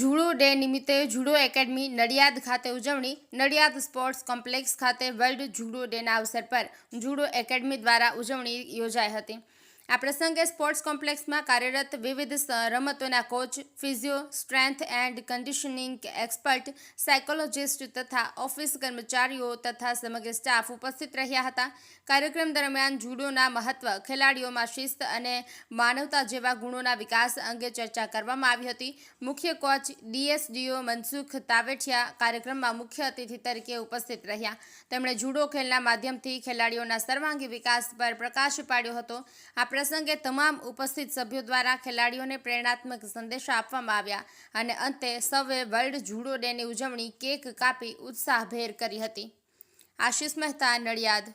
Judo day નિમિત્તે judo academy Nadiad ખાતે ઉજવણી। નડિયાદ સ્પોર્ટ્સ કોમ્પ્લેક્સ ખાતે વર્લ્ડ જુડો ડેના અવસર પર જુડો એકેડમી દ્વારા ઉજવણી યોજાઈ હતી। આ પ્રસંગે સ્પોર્ટ્સ કોમ્પ્લેક્સમાં કાર્યરત વિવિધ રમતોના coach, physio, strength and conditioning expert, psychologist તથા ઓફિસ કર્મચારીઓ તથા સમગ્ર સ્ટાફ ઉપસ્થિત રહ્યા હતા। કાર્યક્રમ દરમિયાન જુડોના મહત્વ, ખેલાડીઓમાં શિસ્ત અને માનવતા જેવા ગુણોના વિકાસ અંગે ચર્ચા કરવામાં આવી હતી। મુખ્ય કોચ ડીએસડીઓ મનસુખ તાવેઠિયા કાર્યક્રમમાં મુખ્ય અતિથિ તરીકે ઉપસ્થિત રહ્યા। તેમણે જુડો ખેલના માધ્યમથી ખેલાડીઓના સર્વાંગી વિકાસ પર પ્રકાશ પાડ્યો હતો। આ પ્રસંગે તમામ ઉપસ્થિત સભ્યો દ્વારા ખેલાડીઓને પ્રેરણાત્મક સંદેશા આપવામાં આવ્યા અને અંતે સૌએ વર્લ્ડ જુડો ડેની ઉજવણી કેક કાપી ઉત્સાહભેર કરી હતી। આશિષ મહેતા, નડિયાદ।